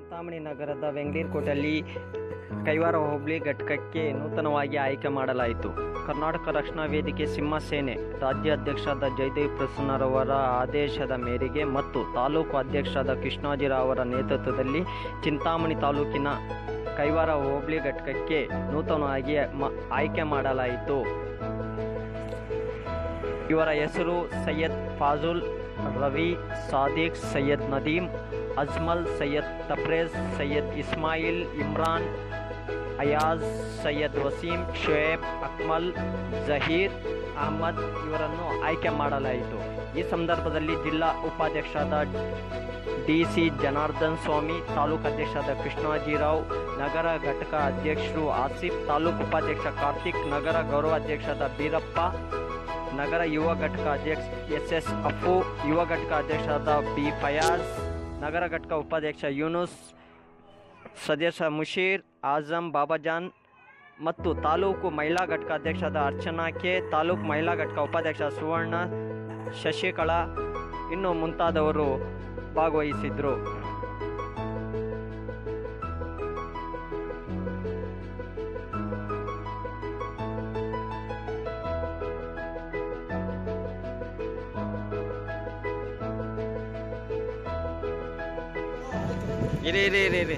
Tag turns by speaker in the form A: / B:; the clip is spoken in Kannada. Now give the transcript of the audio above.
A: ಚಿಂತಾಮಣಿ ನಗರದ ವೆಂಗಳೂರುಕೋಟೆಯಲ್ಲಿ ಕೈವಾರ ಹೋಬಳಿ ಘಟಕಕ್ಕೆ ನೂತನವಾಗಿ ಆಯ್ಕೆ ಮಾಡಲಾಯಿತು. ಕರ್ನಾಟಕ ರಕ್ಷಣಾ ವೇದಿಕೆ ಸಿಂಹಸೇನೆ ರಾಜ್ಯ ಅಧ್ಯಕ್ಷರಾದ ಜಯದೇವ್ ಪ್ರಸನ್ನರವರ ಆದೇಶದ ಮೇರೆಗೆ ಮತ್ತು ತಾಲೂಕು ಅಧ್ಯಕ್ಷರಾದ ಕೃಷ್ಣಾಜಿರಾವ್ ಅವರ ನೇತೃತ್ವದಲ್ಲಿ ಚಿಂತಾಮಣಿ ತಾಲೂಕಿನ ಕೈವಾರ ಹೋಬಳಿ ಘಟಕಕ್ಕೆ ನೂತನವಾಗಿ ಆಯ್ಕೆ ಮಾಡಲಾಯಿತು. ಇವರ ಹೆಸರು ಸೈಯದ್ ಫಾಜುಲ್, ರವಿ, ಸಾದಿಕ್, ಸೈಯದ್ ನದೀಮ್, ಅಜ್ಮಲ್, ಸೈಯದ್ ತಬ್ರೇಜ್, ಸೈಯದ್ ಇಸ್ಮಾಯಿಲ್, ಇಮ್ರಾನ್, ಅಯಾಜ್, ಸೈಯದ್ ವಸೀಂ, ಶೋಯಬ್, ಅಕ್ಮಲ್, ಜಹೀರ್ ಅಹಮದ್ ಇವರನ್ನು ಆಯ್ಕೆ ಮಾಡಲಾಯಿತು. ಈ ಸಂದರ್ಭದಲ್ಲಿ ಜಿಲ್ಲಾ ಉಪಾಧ್ಯಕ್ಷರಾದ ಡಿ.ಸಿ. ಜನಾರ್ದನ್ ಸ್ವಾಮಿ, ತಾಲೂಕು ಅಧ್ಯಕ್ಷರಾದ ಕೃಷ್ಣಾಜಿರಾವ್, ನಗರ ಘಟಕ ಅಧ್ಯಕ್ಷರು ಆಸಿಫ್, ತಾಲೂಕು ಉಪಾಧ್ಯಕ್ಷ ಕಾರ್ತಿಕ್, ನಗರ ಗೌರವಾಧ್ಯಕ್ಷರಾದ ಬೀರಪ್ಪ, ನಗರ ಯುವ ಘಟಕ ಅಧ್ಯಕ್ಷ ಎಸ್ ಅಫು, ಯುವ ಘಟಕ ಅಧ್ಯಕ್ಷರಾದ ಬಿ ಫಯಾಜ್, ನಗರ ಘಟಕ ಉಪಾಧ್ಯಕ್ಷ ಯೂನುಸ್, ಸದಸ್ಯ ಮುಷೀರ್, ಆಜಂ, ಬಾಬಾಜಾನ್ ಮತ್ತು ತಾಲೂಕು ಮಹಿಳಾ ಘಟಕ ಅಧ್ಯಕ್ಷರಾದ ಅರ್ಚನಾ ಕೆ, ತಾಲೂಕು ಮಹಿಳಾ ಘಟಕ ಉಪಾಧ್ಯಕ್ಷ ಸುವರ್ಣ, ಶಶಿಕಲಾ ಇನ್ನು ಮುಂತಾದವರು ಭಾಗವಹಿಸಿದ್ರು. ಇರಿ